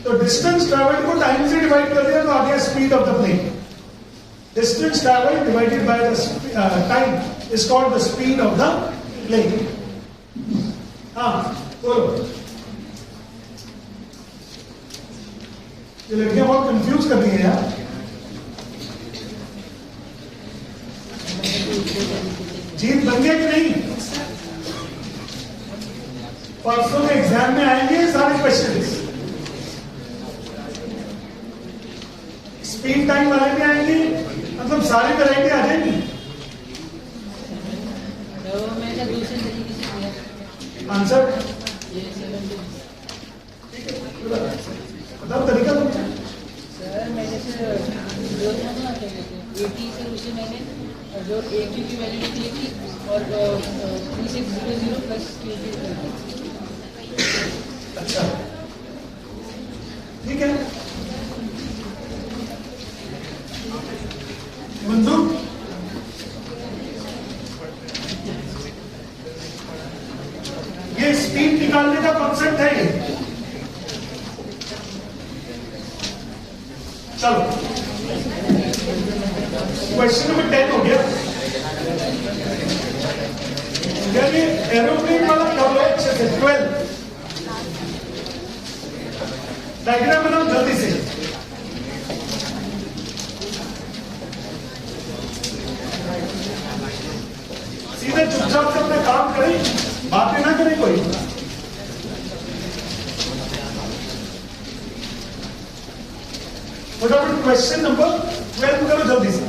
तो डिस्टेंस ट्रैवल्ड को टाइम से डिवाइड कर दिया तो आ गया speed of the plane. Distance travelled divided by the time is called the speed of the plane. हाँ बोलो। ये लड़कियां बहुत कंफ्यूज कर रही है यार। जीत बन गया कि नहीं? परसों के एग्जाम में आएंगे सारे क्वेश्चंस। स्पीड टाइम वाले भी आएंगे, मतलब सारी वैरायटी आ जाएंगी। आंसर बताओ तरीका तो। सर मैंने जो था ना 80 से उसे मैंने जो एक की वैल्यू निकली थी और 3600 प्लस अच्छा ठीक है मंजूर। ये स्पीड निकालने का कॉन्सेप्ट है ये। चलो क्वेश्चन नंबर 10 हो गया। यानी एरोप्लेन वाला कब है? अच्छे से 12 डायग्राम बनाओ जल्दी से। सीधे चुपचाप से अपना काम करें, बातें ना करें कोई। फटाफट क्वेश्चन नंबर 12 करो जल्दी से।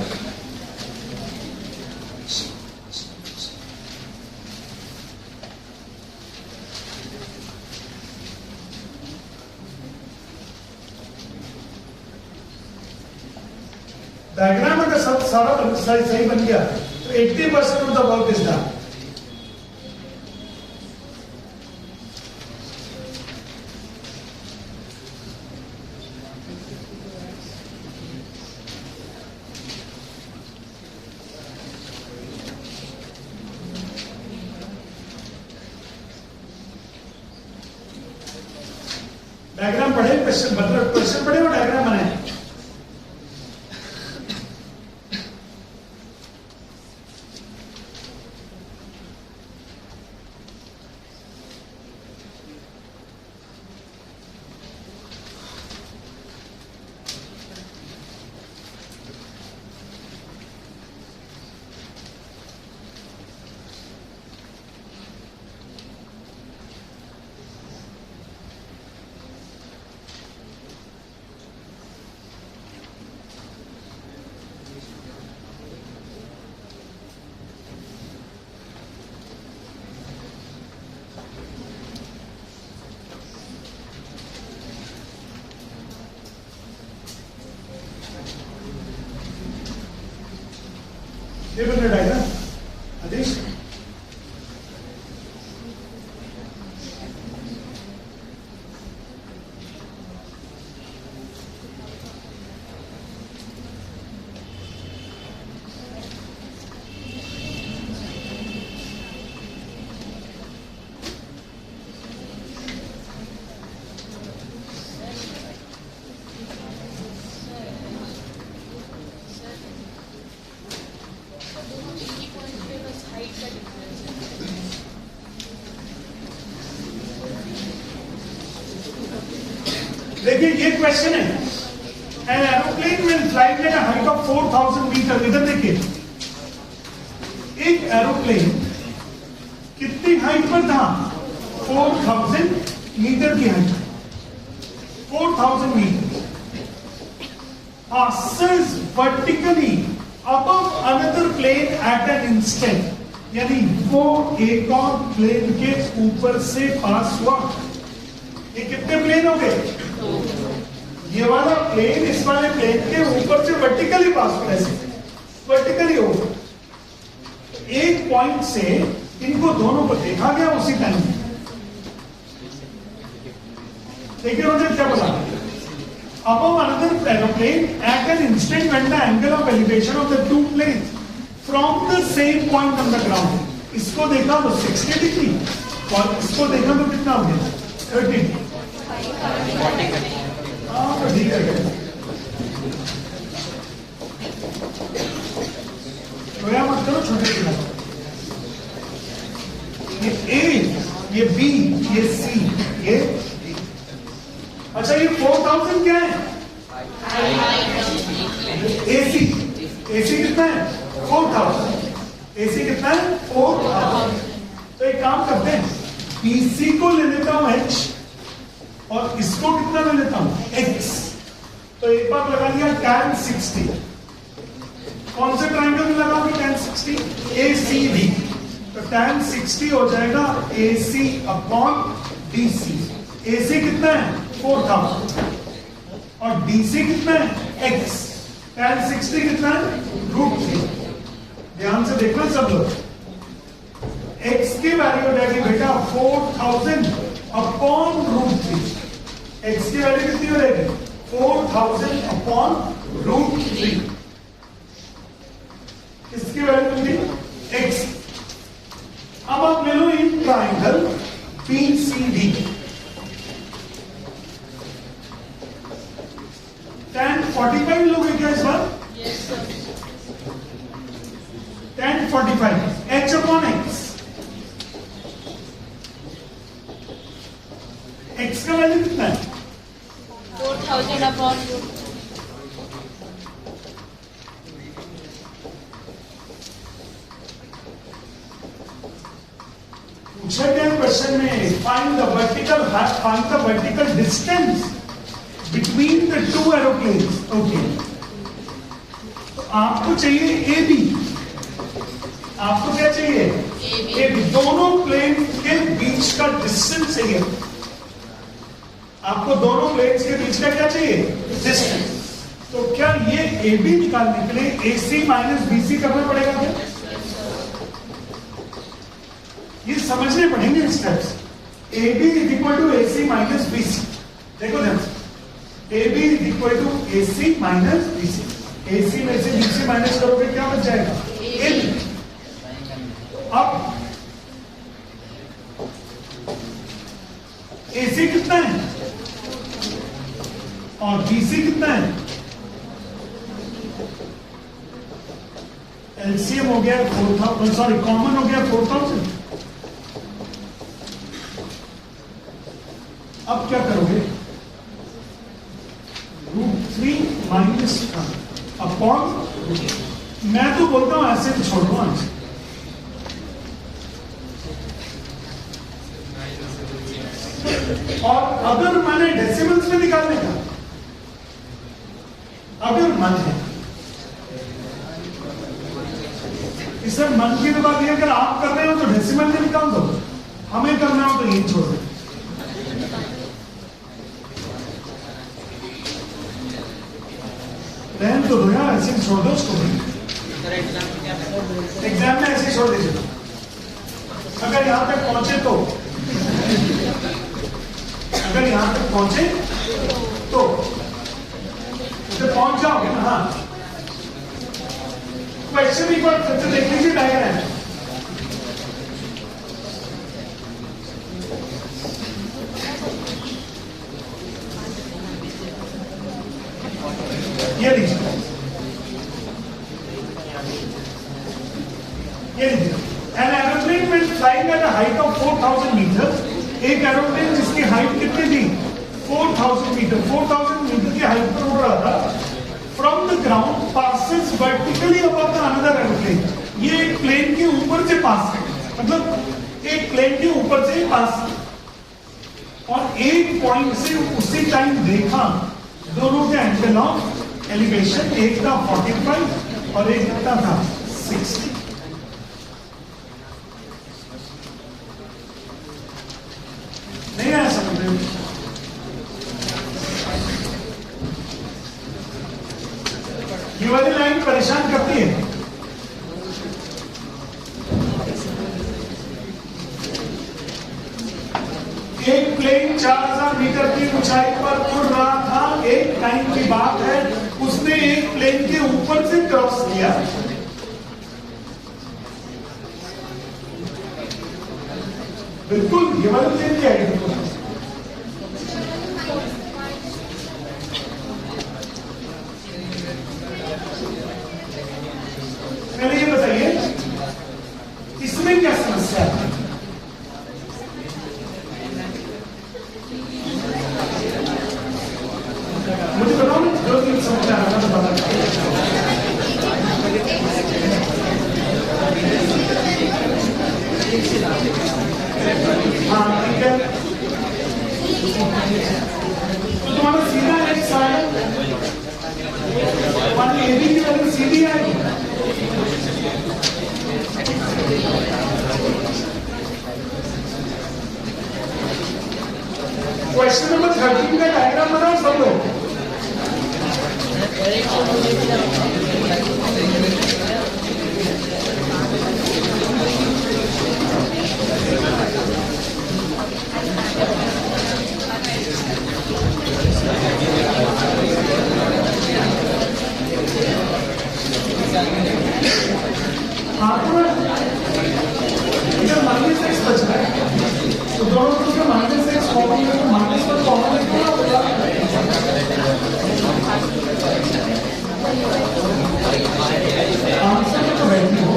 डायग्राम अगर सब सारा सही बन गया तो 80% of the work is done. Diagram पढ़े, क्वेश्चन मतलब क्वेश्चन पढ़े और डायग्राम बनाए। ये बन रहा है आदेश। हाइट का देखिए ये क्वेश्चन है, an aeroplane will fly at a height of 4000 metre. इधर देखिए, एक एरोप्लेन कितनी हाइट पर था? 4000 मीटर की height, 4000 metre. Passes vertically above another plane at an instant, यानी वो एक और प्लेन के ऊपर से पास हुआ। ये कितने प्लेन हो गए? ये वाला प्लेन इस वाले प्लेन के ऊपर से वर्टिकली पास हुआ, ऐसे वर्टिकली हो। एक पॉइंट से इनको दोनों को देखा गया उसी टाइम। देखिए उन्होंने क्या बोला? Above another aeroplane at an instant when the angle of elevation of the two planes from the same point on the ground. इसको देखा तो 60 डिग्री और इसको देखा तो कितना हो गया? 30। हाँ तो ठीक है। रोया मत करो, छोटे छोटे। ये A, ये B, ये C, ये अच्छा ये 4000 क्या है? AC, AC कितना है? 4000। AC कितना है? 4000। तो एक काम करते हैं, BC को ले लेता हूं H और इसको कितना ले लेता हूं? X। तो एक बार लगा लिया tan 60। कौन से ट्राइंगल में लगाओगे tan 60? ACD। तो tan 60 हो जाएगा AC अपॉन DC। AC कितना है? 4000 और DC कितना है? X। tan 60 कितना है? √3। ध्यान से देखना सब लोग, X की वैल्यू जाएगी बेटा 4000 अपॉन √3। X की वैल्यू कितनी हो जाएगी? 4000 अपॉन √3। इसकी वैल्यू कितनी? X। अब आप ले लो इन ट्राइंगल PCD। tan 45 लोगे क्या इस बार? Yes, sir. tan 45 H upon X। X का वैल्यू कितना है? 4000 upon √3. पूछा गया क्वेश्चन में, find the vertical distance between the two aeroplanes. Okay, तो आपको चाहिए AB। आपको क्या चाहिए? AB। दोनों प्लेन के बीच का डिस्टेंस चाहिए। आपको दोनों प्लेन्स के बीच का क्या चाहिए? डिस्टेंस। तो क्या ये AB निकालने के लिए AC माइनस BC करना पड़ेगा क्या? ये समझने पड़ेंगे steps. AB is equal to AC minus BC। देखो ध्यान से, AB is equal to AC minus BC। AC में से BC माइनस करोगे क्या बच जाएगा? AB। अब AC कितना है और BC कितना है? LCM हो गया 4000, सॉरी कॉमन हो गया 4000। अब क्या करोगे? √3 माइनस अपॉन, मैं तो बोलता हूं ऐसे तो छोड़ दो आज। और अगर मैंने डेसिमल्स में निकालने का, अगर मन है इसे मन की बात ये, अगर आप कर रहे हो तो डेसिमल में निकाल दो, हमें करना हो तो ये छोड़ दो। रहन तो दो यार, ऐसे छोड़ दो उसको। एग्जाम में ऐसे छोड़ दीजिए। अगर यहां तक पहुंचे तो, अगर यहां तक पहुंचे तो पहुंच जाओगे ना। हाँ, क्वेश्चन एक बार फिर से देख लीजिए डायग्राम। ये लीजिए, ये लीजिए। An aeroplane will flying at a height of 4000 meters। एक एरोप्लेन जिसकी हाइट कितनी थी? 4000 मीटर, 4000 मीटर की हाइट पर उड़ रहा था। From the ground passes vertically above the another aeroplane. ये एक प्लेन के ऊपर से पास है, मतलब एक प्लेन के ऊपर से पास, और एक पॉइंट से उसी टाइम देखा दोनों के एंगल ऑफ एलिवेशन, एक था 45 और एक कितना था 60। नहीं आया समझ में? ये वाली लाइन परेशान करती है। एक प्लेन 4000 मीटर की ऊंचाई पर उड़ रहा था, एक टाइम की बात है, उसने एक प्लेन के ऊपर से क्रॉस किया। बिल्कुल ये वाली प्लेन क्या है? पहले ये बताइए इसमें क्या समस्या है? मुझे बताओ, जो चीज समझ आ रहा है बता। हाँ ठीक है, तो तुम्हारा सीधा एक्स आया, हमारी एबी की वैल्यू सीधी आएगी। क्वेश्चन नंबर 13 का डायग्राम बनाओ सब लोग। इधर माइनस एक्स बच रहा है, तो दोनों तरफ से माइनस एक्स कॉमन है, तो माइनस पर कॉमन है, क्या होगा? आंसर में तो वैल्यू हो।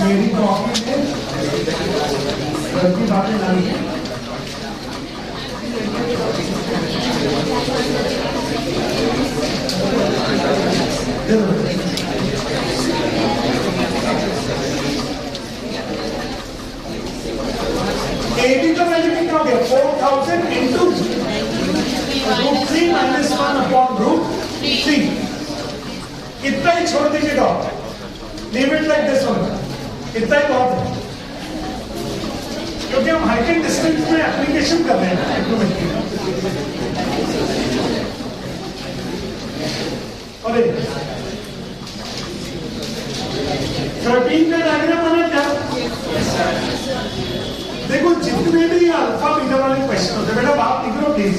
मेरी कॉपी में गलती बातें डाली है। एबी का वैल्यू कितना हो गया? 4000 इंटू √3 माइनस 1 अपॉन √3। इतना ही छोड़ दीजिएगा, leave it like this one, इतना ही बहुत है, क्योंकि हम हाइट एंड डिस्टेंस में एप्लीकेशन कर रहे हैं ट्रिग्नोमेट्री का। और 13 का डायग्राम बना क्या? देखो जितने भी अल्फा बीटा वाले क्वेश्चन होते हैं, बेटा बात लिख लो प्लीज,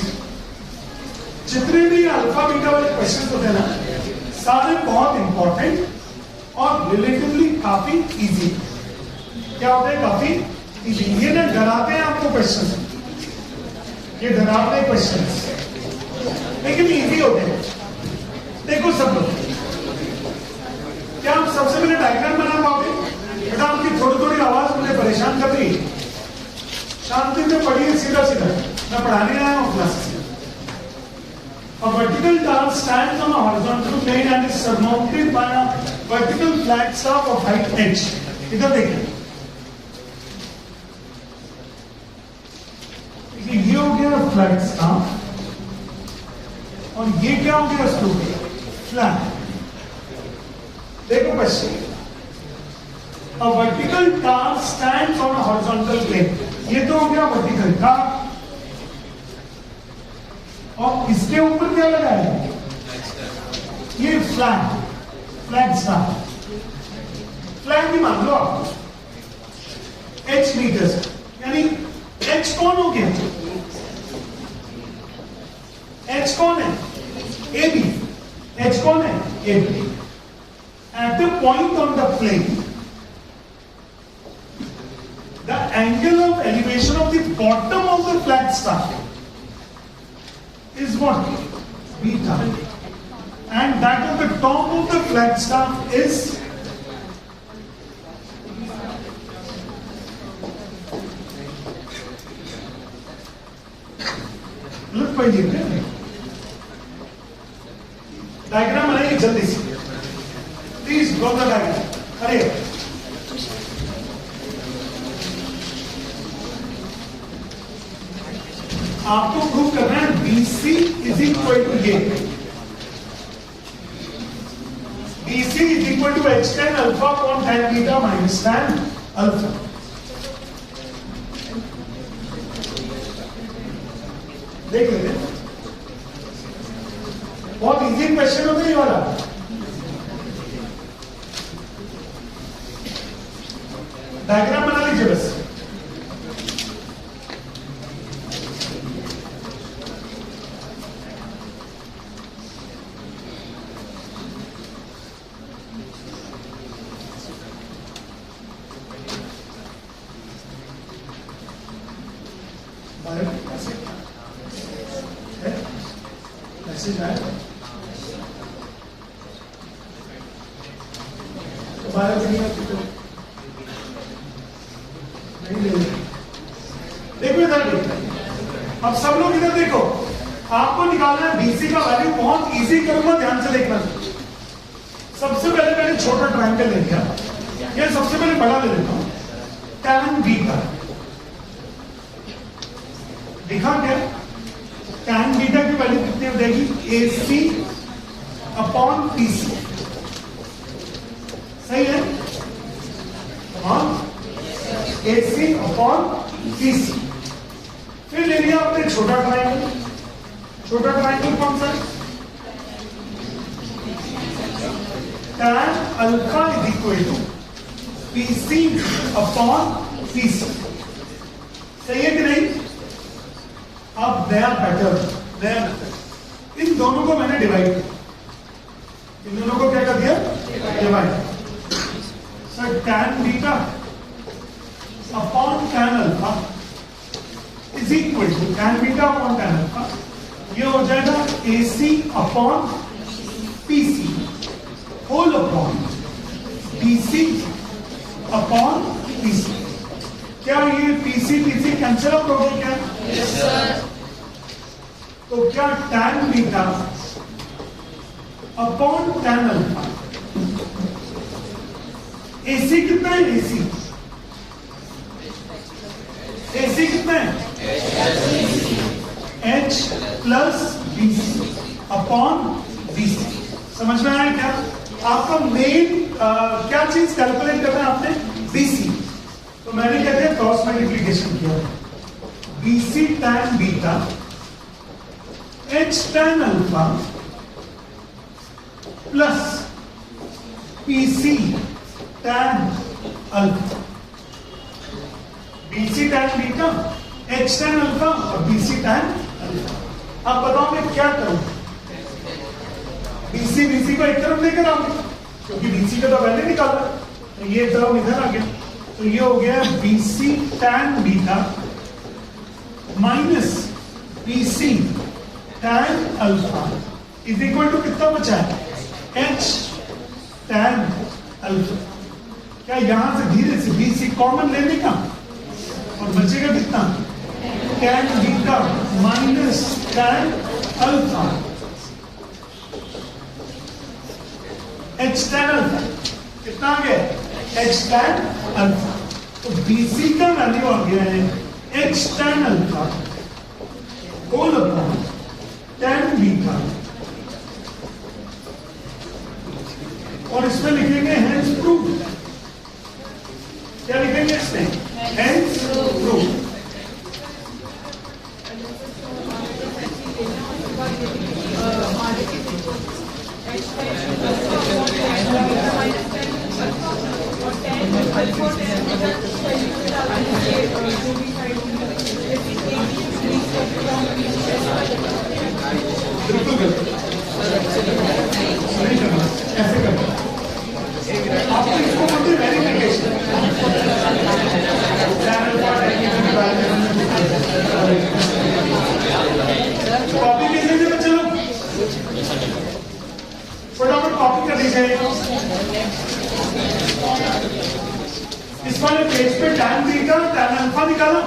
जितने भी अल्फा बीटा वाले क्वेश्चन होते हैं ना, सारे बहुत इंपॉर्टेंट और रिलेटिवली काफी इजी। क्या होता है? काफी इजी। ये ना डराते हैं आपको क्वेश्चन, ये डराते हैं क्वेश्चन, लेकिन इजी होते हैं। देखो सब लोग, क्या आप सबसे पहले डायग्राम बना पाओगे? बेटा आपकी थोड़ी थोड़ी आवाज मुझे परेशान कर रही है, शांति में पढ़िए सीधा सीधा, मैं पढ़ाने आया हूँ क्लास से। A vertical tar stands on a horizontal plane and is surmounted by a vertical flat staff of height h. इधर देखिए, ये हो गया फ्लैट स्टाफ, और ये क्या हो गया स्टूडेंट? फ्लैट। देखो question, A vertical tar stands on a horizontal plane. ये तो हो गया वर्टिकल tar, और इसके ऊपर क्या लगा है? ये फ्लैट स्टाफ। फ्लैट भी मान लो आप h मीटर, यानी h कौन हो गया? h कौन है? AB। h कौन है? AB। at a point on the plane, the angle of elevation of the bottom of the flat staff is what? Beta. And that of the top of the flat staff is diagram बनाइए जल्दी से, please draw the diagram. अरे आपको prove करना है BC is equal to ये, BC is equal to h tan alpha upon tan beta minus tan alpha. देख लेते हैं, बहुत इजी क्वेश्चन होता है ये वाला। डायग्राम बना लीजिए बस। मैसेज आया दोबारा नहीं ले। देखो इधर, अब सब लोग इधर देखो, आपको निकालना है BC का वैल्यू। बहुत इजी करूंगा, ध्यान से देखना। सबसे पहले मैंने छोटा ट्रायंगल ले लिया, या सबसे पहले बड़ा ले लेता हूं, tan बीटा। दिखा क्या? tan बीटा की वैल्यू कितनी हो जाएगी? AC upon PC। सही है? हाँ, AC अपॉन PC। फिर ले लिया आपने छोटा ट्रायंगल। छोटा ट्रायंगल कौन सा है? tan alpha is equal to PC upon PC। सही है कि नहीं? अब नया पैटर्न, इन दोनों को मैंने डिवाइड किया। इन दोनों को क्या कर दिया? Divide. Sir tan beta upon tan alpha is equal to tan beta upon tan alpha, ये हो जाएगा AC upon PC whole upon BC upon PC। क्या ये PC कैंसिल आउट हो गया क्या? Yes, sir. तो क्या tan beta upon tan alpha, AC कितना है? AC कितना है? H plus BC upon BC। समझ में आया क्या? आपका मेन क्या चीज कैलकुलेट करना है आपने? BC। तो मैंने क्या किया? क्रॉस मल्टीप्लीकेशन किया। BC tan beta H tan alpha plus PC tan alpha. BC tan beta, H tan alpha और BC tan अल्फा। अब बताओ मैं क्या करूं? BC को एक तरफ लेकर आऊंगी, क्योंकि BC का तो वैल्यू निकाला, तो ये टर्म इधर आ गया। तो ये हो गया BC tan beta minus BC tan alpha is equal to कितना बचा है? H tan alpha. क्या यहां से धीरे से BC कॉमन लेने का, और बचेगा कितना? tan beta minus tan alpha H tan alpha कितना आ गया? H tan alpha. तो BC का वैल्यू आ गया है H tan alpha whole upon tan beta, और इसमें लिखेंगे हेंस प्रूव। क्या लिखेंगे इसमें? Hence prove. बिल्कुल गलत, नहीं करना, ऐसे करना। पेज पे tan बीटा tan अल्फा निकाला,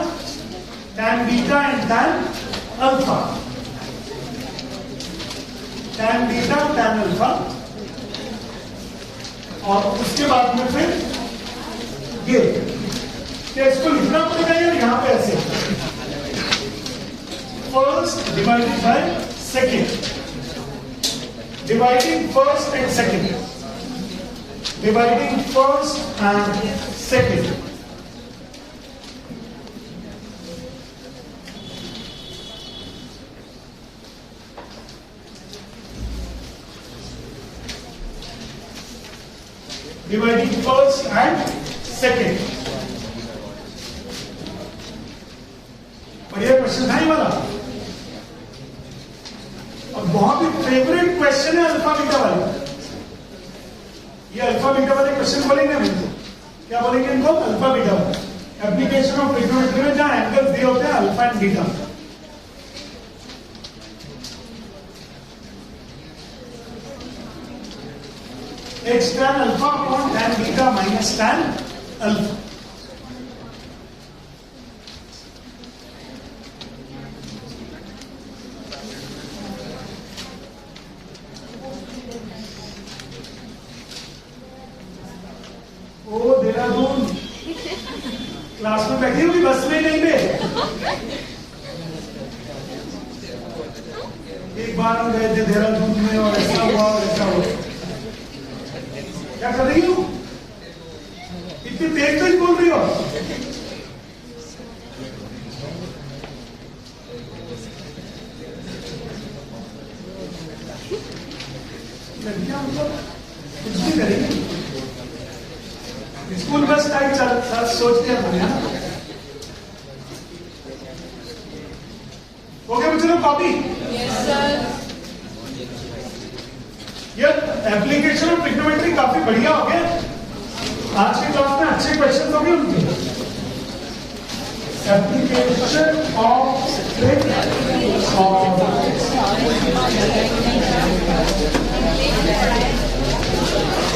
tan beta and tan alpha, tan beta tan alpha, और उसके बाद में फिर ये क्या इसको लिखना पड़ेगा यार यहां पे ऐसे, first divided by second, dividing first and second, dividing first and second. Dividing first and second. बढ़िया क्वेश्चन था ये वाला, और बहुत ही फेवरेट क्वेश्चन है अल्फा बीटा वाले। ये अल्फा बीटा वाले क्वेश्चन बोलेंगे हम इनको, क्या बोलेंगे इनको? अल्फा बीटा वाले। एप्लीकेशन ऑफ ट्रिग्नोमेट्री में जहां एंगल्स दिए होते हैं alpha and beta, x tan alpha upon tan beta minus tan alpha. ओ देहरादून क्लास में बैठी होगी, बस में नहीं पे। एक बार हम गए थे देहरादून में और ऐसा हुआ और ऐसा हुआ। क्या कर रही हो? इतनी तेज तेज बोल रही हो? लड़कियां मतलब कुछ भी करेंगी। स्कूल बस टाइम चल सोच के बने ना। ओके बच्चों, कॉपी। Yes sir. ये एप्लीकेशन ऑफ ट्रिग्नोमेट्री काफी बढ़िया हो गया। आज की क्लास में अच्छे क्वेश्चन हो गए उनके। Application of